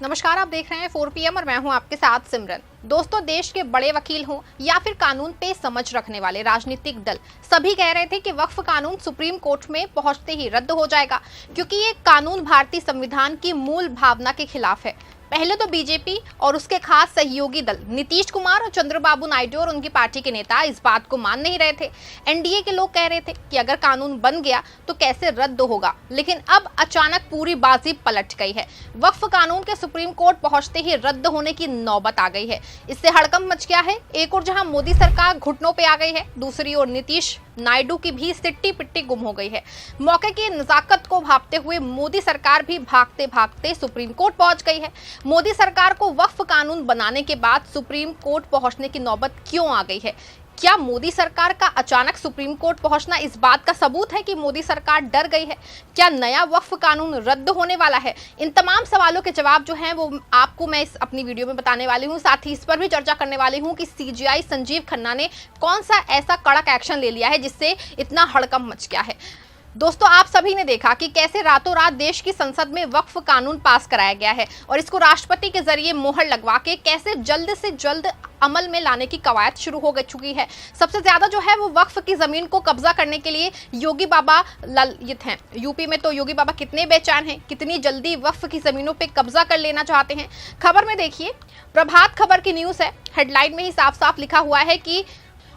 नमस्कार, आप देख रहे हैं 4 PM और मैं हूं आपके साथ सिमरन। दोस्तों, देश के बड़े वकील हों या फिर कानून पे समझ रखने वाले राजनीतिक दल, सभी कह रहे थे कि वक्फ कानून सुप्रीम कोर्ट में पहुंचते ही रद्द हो जाएगा, क्योंकि ये कानून भारतीय संविधान की मूल भावना के खिलाफ है। पहले तो बीजेपी और उसके खास सहयोगी दल नीतीश कुमार और चंद्रबाबू नायडू और उनकी पार्टी के नेता इस बात को मान नहीं रहे थे। एनडीए के लोग कह रहे थे कि अगर कानून बन गया तो कैसे रद्द होगा, लेकिन अब अचानक पूरी बाजी पलट गई है। वक्फ कानून के सुप्रीम कोर्ट पहुंचते ही रद्द होने की नौबत आ गई है। इससे हड़कंप मच गया है। एक और जहां मोदी सरकार घुटनों पे आ गई है, दूसरी ओर नीतीश नायडू की भी सिट्टी पिट्टी गुम हो गई है। मौके की नजाकत को भांपते हुए मोदी सरकार भी भागते भागते सुप्रीम कोर्ट पहुंच गई है। मोदी सरकार को वक्फ कानून बनाने के बाद सुप्रीम कोर्ट पहुंचने की नौबत क्यों आ गई है? क्या मोदी सरकार का अचानक सुप्रीम कोर्ट पहुंचना इस बात का सबूत है कि मोदी सरकार डर गई है? क्या नया वक्फ कानून रद्द होने वाला है? इन तमाम सवालों के जवाब जो हैं वो आपको मैं इस अपनी वीडियो में बताने वाली हूं। साथ ही इस पर भी चर्चा करने वाली हूं कि सीजीआई संजीव खन्ना ने कौन सा ऐसा कड़क एक्शन ले लिया है जिससे इतना हड़कंप मच गया है। दोस्तों, आप सभी ने देखा कि कैसे रातों रात देश की संसद में वक्फ कानून पास कराया गया है और इसको राष्ट्रपति के जरिए मोहर लगवा के कैसे जल्द से जल्द अमल में लाने की कवायद शुरू हो चुकी है। सबसे ज्यादा जो है वो वक्फ की जमीन को कब्जा करने के लिए योगी बाबा ललायित हैं। यूपी में तो योगी बाबा कितने बेचैन हैं, कितनी जल्दी वक्फ की जमीनों पे कब्जा कर लेना चाहते हैं। खबर में देखिए, प्रभात खबर की न्यूज है। हेडलाइन में ही साफ साफ लिखा हुआ है कि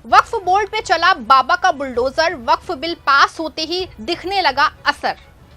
वक्फ बोर्ड पे चला बाबा का बुलडोजर, वक्फ बिल पास होते ही दिखने लगा असर।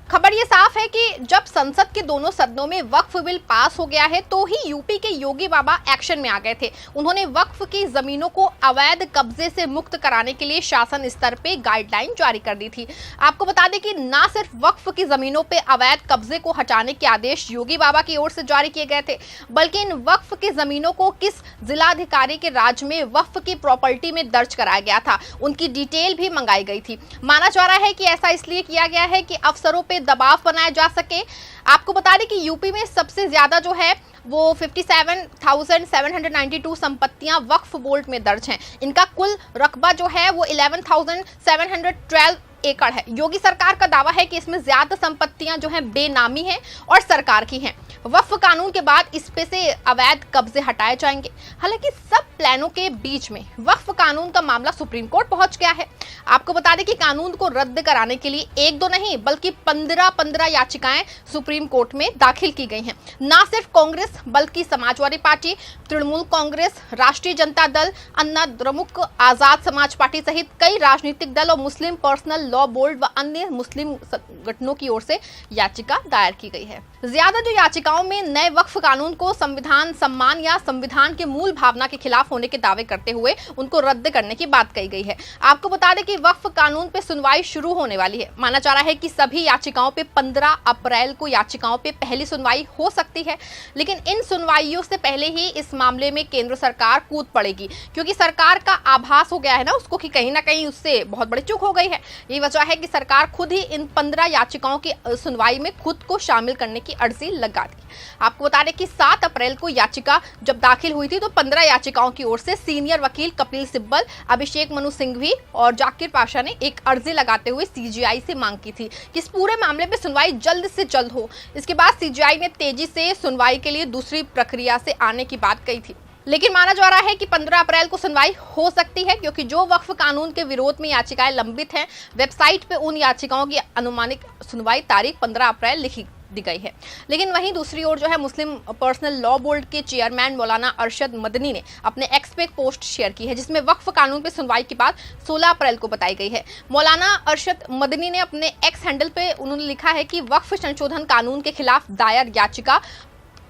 खबर ये साफ है कि जब संसद के दोनों सदनों में वक्फ बिल पास हो गया है तो ही यूपी के योगी बाबा एक्शन में आ गए थे। उन्होंने वक्फ की जमीनों को अवैध कब्जे से मुक्त कराने के लिए शासन स्तर पे गाइडलाइन जारी कर दी थी। आपको बता दें कि ना सिर्फ वक्फ की जमीनों पे अवैध कब्जे को हटाने के आदेश योगी बाबा की ओर से जारी किए गए थे, बल्कि इन वक्फ की जमीनों को किस जिलाधिकारी के राज्य में वक्फ की प्रॉपर्टी में दर्ज कराया गया था, उनकी डिटेल भी मंगाई गई थी। माना जा रहा है कि ऐसा इसलिए किया गया है कि अफसरों पे दबाव बनाया जा सके। आपको बता दें कि यूपी में सबसे ज्यादा जो है वो 57,792 संपत्तियां वक्फ बोर्ड में दर्ज हैं। इनका कुल रकबा जो है वो 11,712 एकड़ है। योगी सरकार का दावा है कि इसमें ज्यादा संपत्तियां जो हैं बेनामी हैं और सरकार की हैं। वक्फ कानून के बाद इस पे से अवैध कब्जे हटाए जाएंगे। हालांकि सब प्लानों के बीच में वक्फ कानून का मामला सुप्रीम कोर्ट पहुंच गया है। आपको बता दें कि कानून को रद्द कराने के लिए एक दो नहीं बल्कि 15 याचिकाएं सुप्रीम कोर्ट में दाखिल की गई हैं। ना सिर्फ कांग्रेस बल्कि समाजवादी पार्टी, तृणमूल कांग्रेस, राष्ट्रीय जनता दल, अन्ना द्रमुक, आजाद समाज पार्टी सहित कई राजनीतिक दल और मुस्लिम पर्सनल लॉ बोर्ड व अन्य मुस्लिम संगठनों की ओर से याचिका दायर की गई है। ज्यादा जो याचिकाओं में नए वक्फ कानून को संविधान सम्मान या संविधान के मूल भावना के खिलाफ होने के दावे करते हुए उनको रद्द करने की बात कही गई है। आपको बता दें कि वक्फ कानून पे सुनवाई शुरू होने वाली है। माना जा रहा है कि सभी याचिकाओं पे 15 अप्रैल को याचिकाओं पे पहली सुनवाई हो सकती है, लेकिन इन सुनवाइयों से पहले ही इस मामले में केंद्र सरकार कूद पड़ेगी, क्योंकि सरकार का आभास हो गया है ना उसको कि कहीं ना कहीं उससे बहुत बड़ी चूक हो गई है। ये वजह है कि सरकार खुद ही इन 15 याचिकाओं की सुनवाई में खुद को शामिल करने की अर्जी लगा दी। आपको बता दें कि 7 अप्रैल को याचिका जब दाखिल हुई थी तो 15 याचिकाओं की ओर से सीनियर वकील कपिल सिब्बल, अभिषेक मनु सिंघवी और जाकिर पाशा ने एक अर्जी लगाते हुए सीजीआई से मांग की थी कि इस पूरे मामले पे सुनवाई जल्द से जल्द हो। इसके बाद सीजीआई ने तेजी से सुनवाई के लिए दूसरी प्रक्रिया से आने की बात कही थी, लेकिन माना जा रहा है कि 15 अप्रैल को सुनवाई हो सकती है, क्योंकि जो वक्फ कानून के विरोध में याचिकाएं लंबित हैं, वेबसाइट पे उन याचिकाओं की अनुमानित सुनवाई तारीख 15 अप्रैल लिखी दी गई है। लेकिन वहीं दूसरी ओर जो है मुस्लिम पर्सनल लॉ बोर्ड के चेयरमैन मौलाना अरशद मदनी ने अपने एक्स पे एक पोस्ट शेयर की है, जिसमें वक्फ कानून पे सुनवाई की बात 16 अप्रैल को बताई गई है। मौलाना अरशद मदनी ने अपने एक्स हैंडल पे उन्होंने लिखा है कि वक्फ संशोधन कानून के खिलाफ दायर याचिका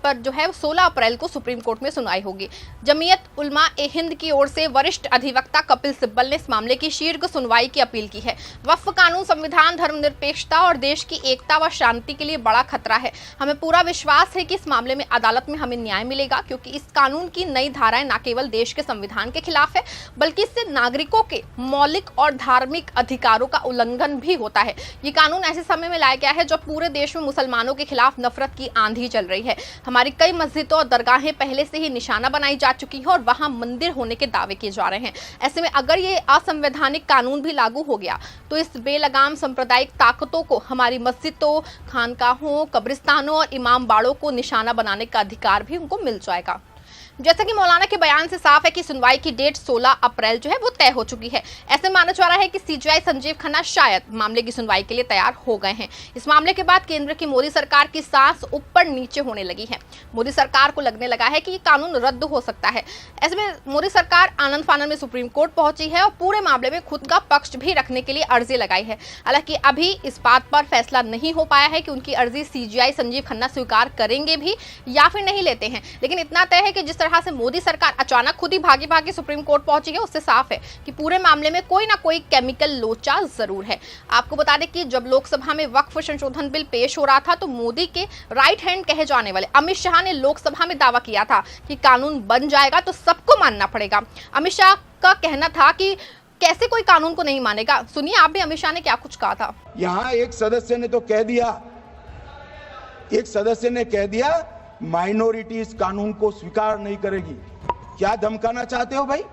पर जो है 16 अप्रैल को सुप्रीम कोर्ट में सुनवाई होगी। जमीयत उलमा ए हिंद की ओर से वरिष्ठ अधिवक्ता कपिल सिब्बल ने इस मामले की शीघ्र सुनवाई की अपील की है। वक्फ कानून संविधान, धर्मनिरपेक्षता और देश की एकता व शांति के लिए बड़ा खतरा है। हमें पूरा विश्वास है कि इस मामले में अदालत में हमें न्याय मिलेगा, क्योंकि इस कानून की नई धाराएं न केवल देश के संविधान के खिलाफ है बल्कि इससे नागरिकों के मौलिक और धार्मिक अधिकारों का उल्लंघन भी होता है। ये कानून ऐसे समय में लाया गया है जब पूरे देश में मुसलमानों के खिलाफ नफरत की आंधी चल रही है। हमारी कई मस्जिदों और दरगाहें पहले से ही निशाना बनाई जा चुकी हैं और वहां मंदिर होने के दावे किए जा रहे हैं। ऐसे में अगर ये असंवैधानिक कानून भी लागू हो गया तो इस बेलगाम सांप्रदायिक ताकतों को हमारी मस्जिदों, खानकाहों, कब्रिस्तानों और इमाम बाड़ों को निशाना बनाने का अधिकार भी उनको मिल जाएगा। जैसा कि मौलाना के बयान से साफ है कि सुनवाई की डेट 16 अप्रैल जो है वो तय हो चुकी है। ऐसे माना जा रहा है कि सीजेआई संजीव खन्ना शायद मामले की सुनवाई के लिए तैयार हो गए हैं। इस मामले के बाद केंद्र की मोदी सरकार की सांस ऊपर नीचे होने लगी है। मोदी सरकार को लगने लगा है कि ये कानून रद्द हो सकता है। ऐसे में मोदी सरकार आनंद फानन में सुप्रीम कोर्ट पहुंची है और पूरे मामले में खुद का पक्ष भी रखने के लिए अर्जी लगाई है। हालांकि अभी इस बात पर फैसला नहीं हो पाया है कि उनकी अर्जी सीजेआई संजीव खन्ना स्वीकार करेंगे भी या फिर नहीं लेते हैं। लेकिन इतना तय है कि जिस तरह से मोदी सरकार अचानक खुद ही भागी सुप्रीम कोर्ट पहुंची है, उससे साफ है कि पूरे मामले में कोई ना कोई केमिकल लोचा जरूर है। आपको बता दें कि जब लोकसभा में वक्फ संशोधन बिल पेश हो रहा था तो मोदी के राइट हैंड कहे जाने वाले अमित शाह ने लोकसभा में दावा किया था कि कानून बन जाएगा तो सबको मानना पड़ेगा। अमित शाह का कहना था कि कैसे कोई कानून को नहीं मानेगा। सुनिए आप भी अमित शाह ने क्या कुछ कहा था। यहाँ एक सदस्य ने कह दिया माइनॉरिटी इस कानून को स्वीकार नहीं करेगी। क्या धमकाना चाहते हो भाई?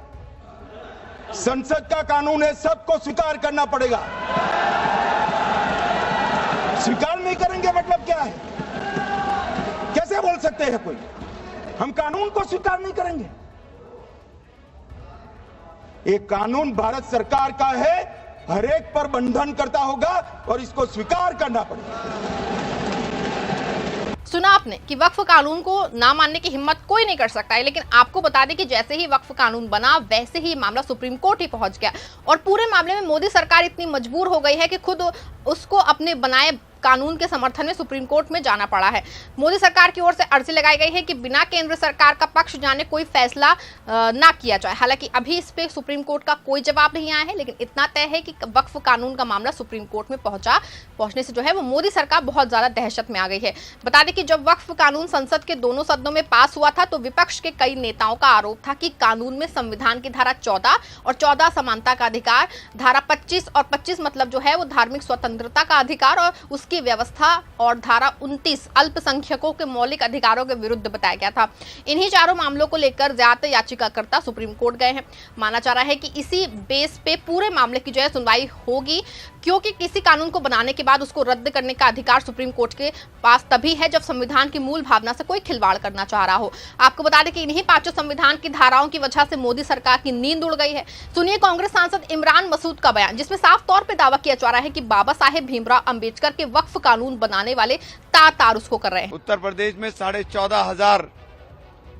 संसद का कानून है, सबको स्वीकार करना पड़ेगा। स्वीकार नहीं करेंगे मतलब क्या है? कैसे बोल सकते हैं कोई हम कानून को स्वीकार नहीं करेंगे? एक कानून भारत सरकार का है, हर एक पर बंधन करता होगा और इसको स्वीकार करना पड़ेगा। सुना आपने कि वक्फ कानून को ना मानने की हिम्मत कोई नहीं कर सकता है। लेकिन आपको बता दें कि जैसे ही वक्फ कानून बना वैसे ही मामला सुप्रीम कोर्ट ही पहुंच गया और पूरे मामले में मोदी सरकार इतनी मजबूर हो गई है कि खुद उसको अपने बनाए कानून के समर्थन में सुप्रीम कोर्ट में जाना पड़ा है। मोदी सरकार की ओर से अर्जी लगाई गई है कि बिना केंद्र सरकार का पक्ष जाने कोई फैसला ना किया जाए। हालांकि अभी इस पे सुप्रीम कोर्ट का कोई जवाब नहीं आया है, लेकिन इतना तय है कि वक्फ कानून का मामला सुप्रीम कोर्ट में पहुंचने से जो है वो मोदी सरकार बहुत ज्यादा दहशत में आ गई है। बता दें कि जब वक्फ कानून संसद के दोनों सदनों में पास हुआ था तो विपक्ष के कई नेताओं का आरोप था कि कानून में संविधान की धारा 14 और 14 समानता का अधिकार, धारा 25 और 25 मतलब जो है वो धार्मिक स्वतंत्रता का अधिकार और उसकी व्यवस्था और धारा 29 अल्पसंख्यकों के मौलिक अधिकारों के विरुद्ध बताया गया था। इन्हीं चारों मामलों को लेकर ज्यादा याचिकाकर्ता सुप्रीम कोर्ट गए हैं। माना जा रहा है कि इसी बेस पे पूरे मामले की जो है सुनवाई होगी, क्योंकि किसी कानून को बनाने के बाद उसको रद्द करने का अधिकार सुप्रीम कोर्ट के पास तभी है जब संविधान की मूल भावना से कोई खिलवाड़ करना चाह रहा हो। आपको बता दें कि इन्हीं 5 संविधान की धाराओं की वजह से मोदी सरकार की नींद उड़ गई है। सुनिए कांग्रेस सांसद इमरान मसूद का बयान, जिसमें साफ तौर पर दावा किया जा रहा है कि बाबा साहेब भीमराव अंबेडकर के वक्फ कानून बनाने वाले तार उसको कर रहे हैं। उत्तर प्रदेश में 14,500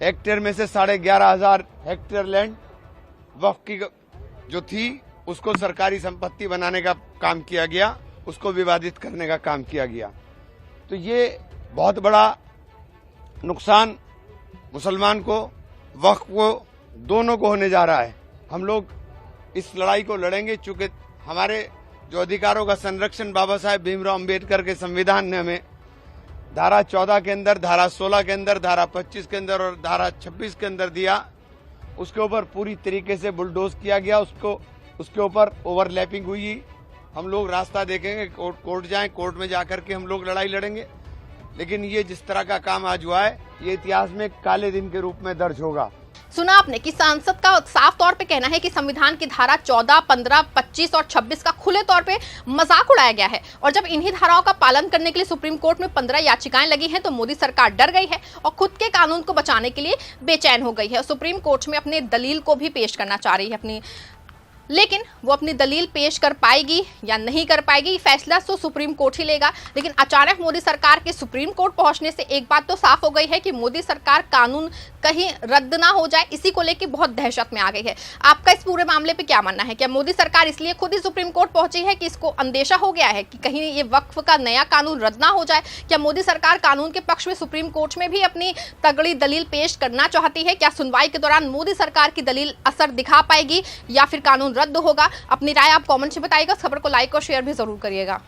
हेक्टेयर में से 11,500 हेक्टेयर लैंड वक्फ की जो थी उसको सरकारी संपत्ति बनाने का काम किया गया, उसको विवादित करने का काम किया गया। तो ये बहुत बड़ा नुकसान मुसलमान को, वक्फ को, दोनों को होने जा रहा है। हम लोग इस लड़ाई को लड़ेंगे, चूंकि हमारे जो अधिकारों का संरक्षण बाबा साहेब भीमराव अंबेडकर के संविधान ने हमें धारा 14 के अंदर, धारा 16 के अंदर, धारा 25 के अंदर और धारा 26 के अंदर दिया, उसके ऊपर पूरी तरीके से बुलडोज किया गया, उसके ऊपर ओवरलैपिंग हुई। हम लोग रास्ता देखेंगे, कोर्ट जाएं, कोर्ट में जाकर के हम लोग लड़ाई लड़ेंगे। लेकिन ये जिस तरह का काम आज हुआ है, ये इतिहास में काले दिन के रूप में दर्ज होगा। सुना आपने कि सांसद का साफ तौर पे कहना है कि संविधान की धारा 14, 15, 25 और 26 का खुले तौर पे मजाक उड़ाया गया है और जब इन्हीं धाराओं का पालन करने के लिए सुप्रीम कोर्ट में 15 याचिकाएं लगी हैं तो मोदी सरकार डर गई है और खुद के कानून को बचाने के लिए बेचैन हो गई है। सुप्रीम कोर्ट में अपने दलील को भी पेश करना चाह रही है लेकिन वो अपनी दलील पेश कर पाएगी या नहीं कर पाएगी, फैसला तो सुप्रीम कोर्ट ही लेगा। लेकिन अचानक मोदी सरकार के सुप्रीम कोर्ट पहुंचने से एक बात तो साफ हो गई है कि मोदी सरकार कानून कहीं रद्द ना हो जाए, इसी को लेकर बहुत दहशत में आ गई है। आपका इस पूरे मामले पे क्या मानना है? क्या मोदी सरकार इसलिए खुद ही सुप्रीम कोर्ट पहुंची है कि इसको अंदेशा हो गया है कि कहीं ये वक्फ का नया कानून रद्द ना हो जाए? क्या मोदी सरकार कानून के पक्ष में सुप्रीम कोर्ट में भी अपनी तगड़ी दलील पेश करना चाहती है? क्या सुनवाई के दौरान मोदी सरकार की दलील असर दिखा पाएगी या फिर कानून रद्द होगा? अपनी राय आप कमेंट में बताइएगा। खबर को लाइक और शेयर भी जरूर करिएगा।